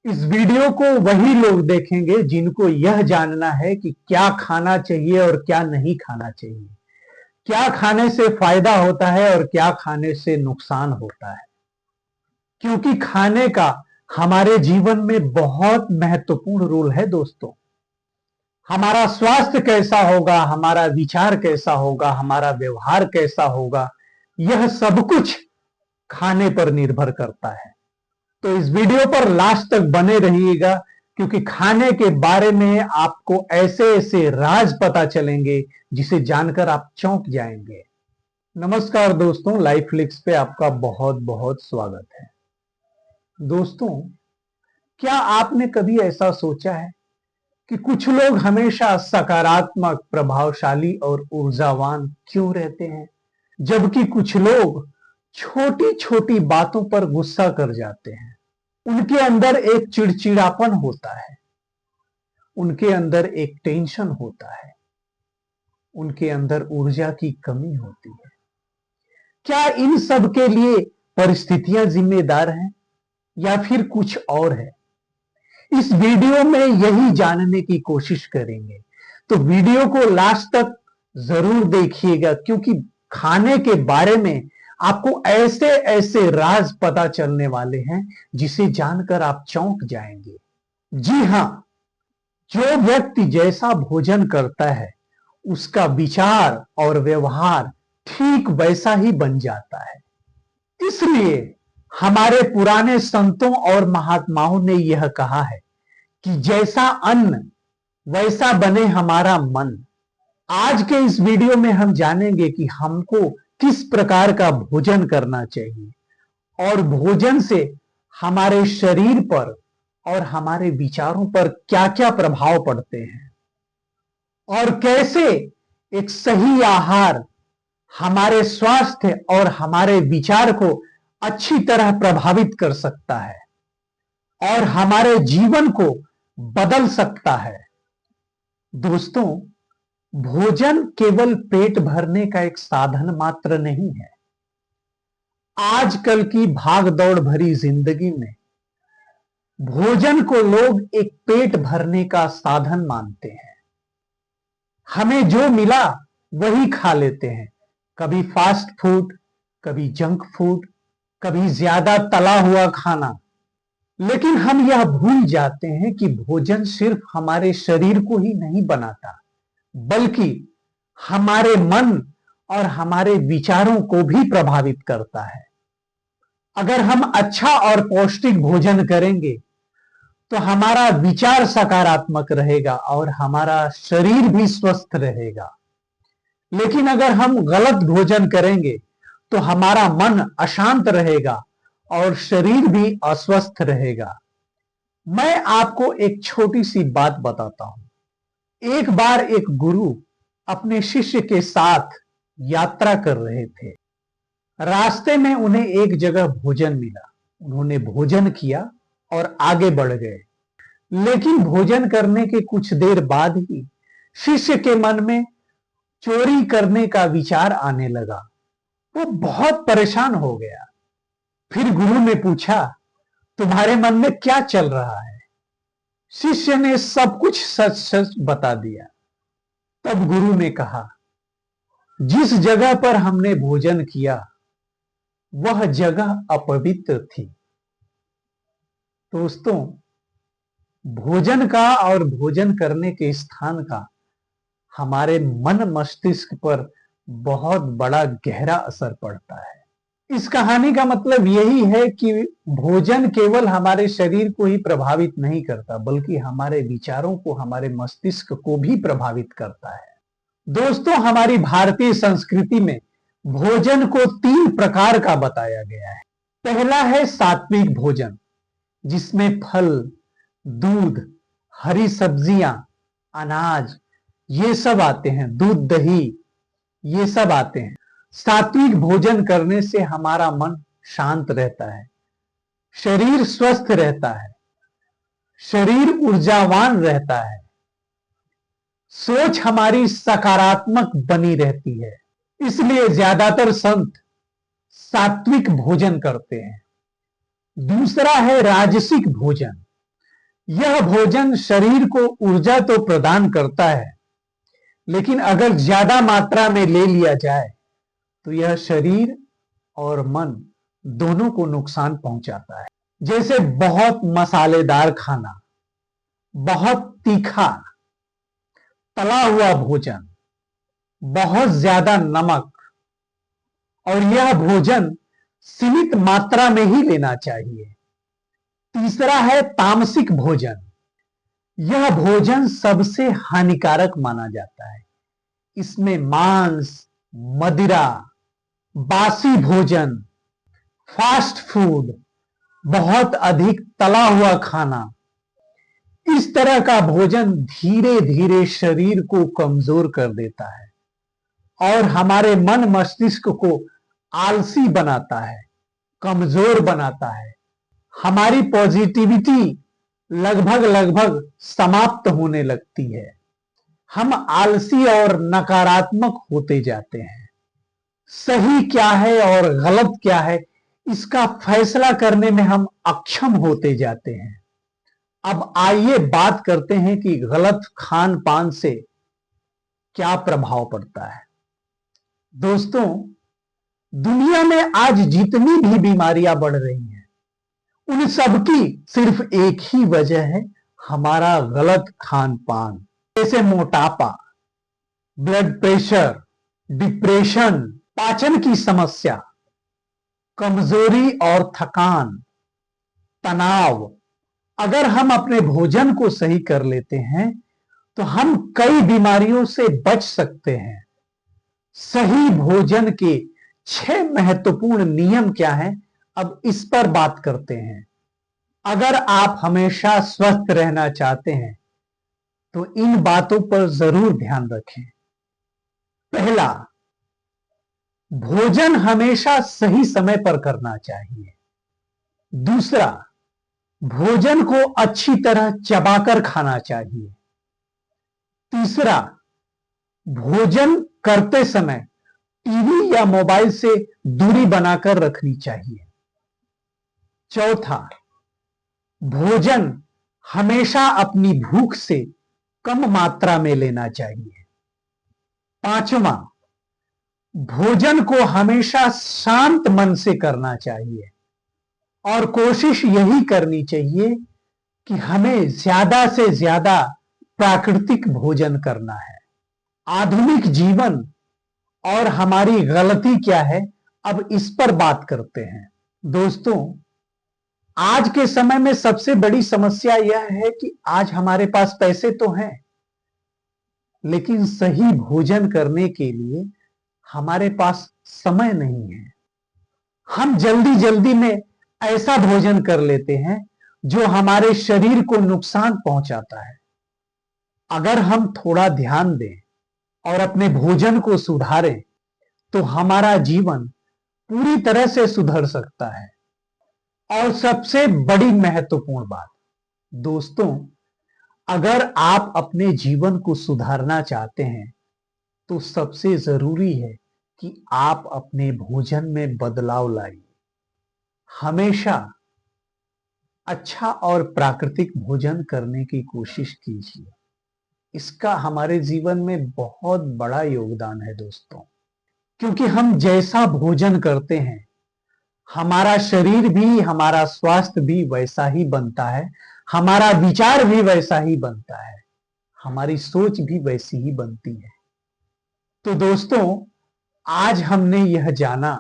इस वीडियो को वही लोग देखेंगे जिनको यह जानना है कि क्या खाना चाहिए और क्या नहीं खाना चाहिए, क्या खाने से फायदा होता है और क्या खाने से नुकसान होता है। क्योंकि खाने का हमारे जीवन में बहुत महत्वपूर्ण रोल है दोस्तों। हमारा स्वास्थ्य कैसा होगा, हमारा विचार कैसा होगा, हमारा व्यवहार कैसा होगा, यह सब कुछ खाने पर निर्भर करता है। तो इस वीडियो पर लास्ट तक बने रहिएगा, क्योंकि खाने के बारे में आपको ऐसे ऐसे राज पता चलेंगे जिसे जानकर आप चौंक जाएंगे। नमस्कार दोस्तों, लाइफ फ्लिक्स पे आपका बहुत बहुत स्वागत है। दोस्तों, क्या आपने कभी ऐसा सोचा है कि कुछ लोग हमेशा सकारात्मक, प्रभावशाली और ऊर्जावान क्यों रहते हैं, जबकि कुछ लोग छोटी छोटी बातों पर गुस्सा कर जाते हैं। उनके अंदर एक चिड़चिड़ापन होता है, उनके अंदर एक टेंशन होता है, उनके अंदर ऊर्जा की कमी होती है। क्या इन सब के लिए परिस्थितियां जिम्मेदार हैं या फिर कुछ और है? इस वीडियो में यही जानने की कोशिश करेंगे। तो वीडियो को लास्ट तक जरूर देखिएगा, क्योंकि खाने के बारे में आपको ऐसे ऐसे राज पता चलने वाले हैं जिसे जानकर आप चौंक जाएंगे। जी हां, जो व्यक्ति जैसा भोजन करता है उसका विचार और व्यवहार ठीक वैसा ही बन जाता है। इसलिए हमारे पुराने संतों और महात्माओं ने यह कहा है कि जैसा अन्न वैसा बने हमारा मन। आज के इस वीडियो में हम जानेंगे कि हमको किस प्रकार का भोजन करना चाहिए और भोजन से हमारे शरीर पर और हमारे विचारों पर क्या क्या प्रभाव पड़ते हैं, और कैसे एक सही आहार हमारे स्वास्थ्य और हमारे विचार को अच्छी तरह प्रभावित कर सकता है और हमारे जीवन को बदल सकता है। दोस्तों, भोजन केवल पेट भरने का एक साधन मात्र नहीं है। आजकल की भागदौड़ भरी जिंदगी में भोजन को लोग एक पेट भरने का साधन मानते हैं। हमें जो मिला वही खा लेते हैं, कभी फास्ट फूड, कभी जंक फूड, कभी ज्यादा तला हुआ खाना। लेकिन हम यह भूल जाते हैं कि भोजन सिर्फ हमारे शरीर को ही नहीं बनाता, बल्कि हमारे मन और हमारे विचारों को भी प्रभावित करता है। अगर हम अच्छा और पौष्टिक भोजन करेंगे तो हमारा विचार सकारात्मक रहेगा और हमारा शरीर भी स्वस्थ रहेगा। लेकिन अगर हम गलत भोजन करेंगे तो हमारा मन अशांत रहेगा और शरीर भी अस्वस्थ रहेगा। मैं आपको एक छोटी सी बात बताता हूं। एक बार एक गुरु अपने शिष्य के साथ यात्रा कर रहे थे। रास्ते में उन्हें एक जगह भोजन मिला। उन्होंने भोजन किया और आगे बढ़ गए। लेकिन भोजन करने के कुछ देर बाद ही शिष्य के मन में चोरी करने का विचार आने लगा। वो बहुत परेशान हो गया। फिर गुरु ने पूछा, तुम्हारे मन में क्या चल रहा है? शिष्य ने सब कुछ सच सच बता दिया। तब गुरु ने कहा, जिस जगह पर हमने भोजन किया वह जगह अपवित्र थी। दोस्तों, भोजन का और भोजन करने के स्थान का हमारे मन मस्तिष्क पर बहुत बड़ा गहरा असर पड़ता है। इस कहानी का मतलब यही है कि भोजन केवल हमारे शरीर को ही प्रभावित नहीं करता, बल्कि हमारे विचारों को, हमारे मस्तिष्क को भी प्रभावित करता है। दोस्तों, हमारी भारतीय संस्कृति में भोजन को 3 प्रकार का बताया गया है। पहला है सात्विक भोजन, जिसमें फल, दूध, हरी सब्जियां, अनाज ये सब आते हैं, दूध, दही ये सब आते हैं। सात्विक भोजन करने से हमारा मन शांत रहता है, शरीर स्वस्थ रहता है, शरीर ऊर्जावान रहता है, सोच हमारी सकारात्मक बनी रहती है। इसलिए ज्यादातर संत सात्विक भोजन करते हैं। दूसरा है राजसिक भोजन, यह भोजन शरीर को ऊर्जा तो प्रदान करता है, लेकिन अगर ज्यादा मात्रा में ले लिया जाए तो यह शरीर और मन दोनों को नुकसान पहुंचाता है। जैसे बहुत मसालेदार खाना, बहुत तीखा तला हुआ भोजन, बहुत ज्यादा नमक, और यह भोजन सीमित मात्रा में ही लेना चाहिए। तीसरा है तामसिक भोजन। यह भोजन सबसे हानिकारक माना जाता है। इसमें मांस, मदिरा, बासी भोजन, फास्ट फूड, बहुत अधिक तला हुआ खाना, इस तरह का भोजन धीरे धीरे शरीर को कमजोर कर देता है और हमारे मन मस्तिष्क को आलसी बनाता है, कमजोर बनाता है। हमारी पॉजिटिविटी लगभग लगभग समाप्त होने लगती है। हम आलसी और नकारात्मक होते जाते हैं। सही क्या है और गलत क्या है, इसका फैसला करने में हम अक्षम होते जाते हैं। अब आइए बात करते हैं कि गलत खान पान से क्या प्रभाव पड़ता है। दोस्तों, दुनिया में आज जितनी भी बीमारियां बढ़ रही हैं, उन सबकी सिर्फ एक ही वजह है, हमारा गलत खान पान। जैसे मोटापा, ब्लड प्रेशर, डिप्रेशन, पाचन की समस्या, कमजोरी और थकान, तनाव। अगर हम अपने भोजन को सही कर लेते हैं तो हम कई बीमारियों से बच सकते हैं। सही भोजन के 6 महत्वपूर्ण नियम क्या हैं, अब इस पर बात करते हैं। अगर आप हमेशा स्वस्थ रहना चाहते हैं तो इन बातों पर जरूर ध्यान रखें। पहला, भोजन हमेशा सही समय पर करना चाहिए। दूसरा, भोजन को अच्छी तरह चबाकर खाना चाहिए। तीसरा, भोजन करते समय टीवी या मोबाइल से दूरी बनाकर रखनी चाहिए। चौथा, भोजन हमेशा अपनी भूख से कम मात्रा में लेना चाहिए। पांचवा, भोजन को हमेशा शांत मन से करना चाहिए और कोशिश यही करनी चाहिए कि हमें ज्यादा से ज्यादा प्राकृतिक भोजन करना है। आधुनिक जीवन और हमारी गलती क्या है, अब इस पर बात करते हैं। दोस्तों, आज के समय में सबसे बड़ी समस्या यह है कि आज हमारे पास पैसे तो हैं, लेकिन सही भोजन करने के लिए हमारे पास समय नहीं है। हम जल्दी जल्दी में ऐसा भोजन कर लेते हैं जो हमारे शरीर को नुकसान पहुंचाता है। अगर हम थोड़ा ध्यान दें और अपने भोजन को सुधारें तो हमारा जीवन पूरी तरह से सुधर सकता है। और सबसे बड़ी महत्वपूर्ण बात, दोस्तों, अगर आप अपने जीवन को सुधारना चाहते हैं तो सबसे जरूरी है कि आप अपने भोजन में बदलाव लाइए। हमेशा अच्छा और प्राकृतिक भोजन करने की कोशिश कीजिए। इसका हमारे जीवन में बहुत बड़ा योगदान है दोस्तों, क्योंकि हम जैसा भोजन करते हैं हमारा शरीर भी, हमारा स्वास्थ्य भी वैसा ही बनता है, हमारा विचार भी वैसा ही बनता है, हमारी सोच भी वैसी ही बनती है। तो दोस्तों, आज हमने यह जाना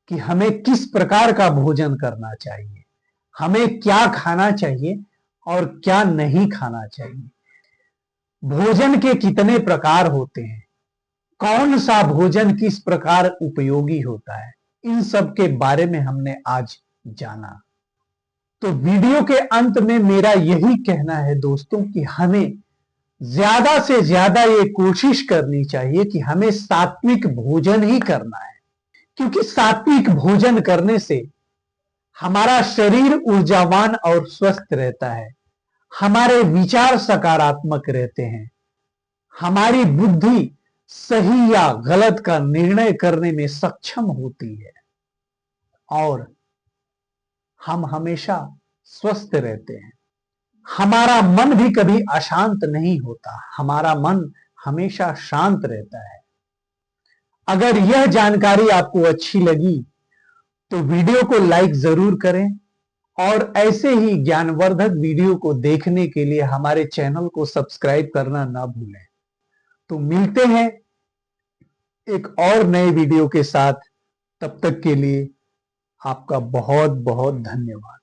कि हमें किस प्रकार का भोजन करना चाहिए, हमें क्या खाना चाहिए और क्या नहीं खाना चाहिए, भोजन के कितने प्रकार होते हैं, कौन सा भोजन किस प्रकार उपयोगी होता है, इन सब के बारे में हमने आज जाना। तो वीडियो के अंत में मेरा यही कहना है दोस्तों कि हमें ज्यादा से ज्यादा ये कोशिश करनी चाहिए कि हमें सात्विक भोजन ही करना है, क्योंकि सात्विक भोजन करने से हमारा शरीर ऊर्जावान और स्वस्थ रहता है, हमारे विचार सकारात्मक रहते हैं, हमारी बुद्धि सही या गलत का निर्णय करने में सक्षम होती है और हम हमेशा स्वस्थ रहते हैं। हमारा मन भी कभी अशांत नहीं होता, हमारा मन हमेशा शांत रहता है। अगर यह जानकारी आपको अच्छी लगी तो वीडियो को लाइक जरूर करें और ऐसे ही ज्ञानवर्धक वीडियो को देखने के लिए हमारे चैनल को सब्सक्राइब करना ना भूलें। तो मिलते हैं एक और नए वीडियो के साथ, तब तक के लिए आपका बहुत बहुत धन्यवाद।